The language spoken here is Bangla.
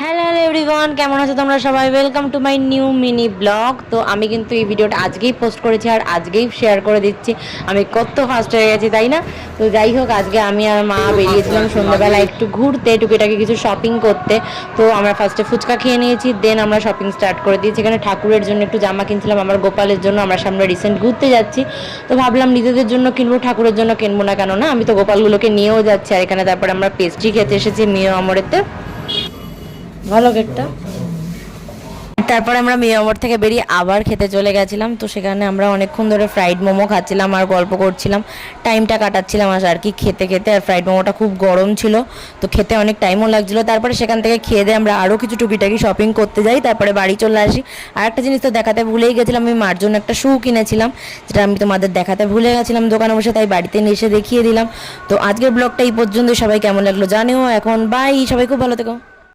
হ্যালো হ্যালো এভরিওয়ান, কেমন আছো তোমরা সবাই? Welcome to my new mini blog. তো আমি কিন্তু এই ভিডিওটা আজকেই পোস্ট করেছি আর আজকেই শেয়ার করে দিচ্ছি। আমি কত ফাস্ট হয়ে গেছি, তাই না? তো যাই হোক, আজকে আমি আর মা বেরিয়েছিলাম সন্ধ্যাবেলা একটু ঘুরতে, টুকিটাকি কিছু শপিং করতে। তো আমরা ফার্স্টে ফুচকা খেয়ে নিয়েছি, দেন আমরা শপিং স্টার্ট করে দিয়েছি। এখানে ঠাকুরের জন্য একটু জামা কিনছিলাম, আমার গোপালের জন্য। আমরা সামনে রিসেন্ট ঘুরতে যাচ্ছি, তো ভাবলাম নিজেদের জন্য কিনবো, ঠাকুরের জন্য কিনবো না কেন না। আমি তো গোপালগুলোকে নিয়েও যাচ্ছি। আর এখানে তারপরে আমরা পেস্ট্রি খেতে এসেছি মিও আমরেতে। ভালো গেটটা। তারপরে আমরা মিয়ামর থেকে বেরিয়ে আবার খেতে চলে গেছিলাম। তো সেখানে আমরা অনেকক্ষণ ধরে ফ্রাইড মোমো খাচ্ছিলাম আর গল্প করছিলাম, টাইমটা কাটাচ্ছিলাম আর কি খেতে খেতে। আর ফ্রাইড মোমোটা খুব গরম ছিল, তো খেতে অনেক টাইমও লাগছিলো। তারপরে সেখান থেকে খেয়ে দিয়ে আমরা আরও কিছু টুকিটাকি শপিং করতে যাই, তারপরে বাড়ি চলে আসি। আর একটা জিনিস তো দেখাতে ভুলেই গেছিলাম, আমি মার জন্য একটা শু কিনেছিলাম, যেটা আমি তোমাদের দেখাতে ভুলে গেছিলাম দোকানে বসে, তাই বাড়িতে নিয়ে এসে দেখিয়ে দিলাম। তো আজকের ব্লগটা এই পর্যন্ত। সবাই কেমন লাগলো জানিও। এখন বাই, সবাই খুব ভালো থেকো।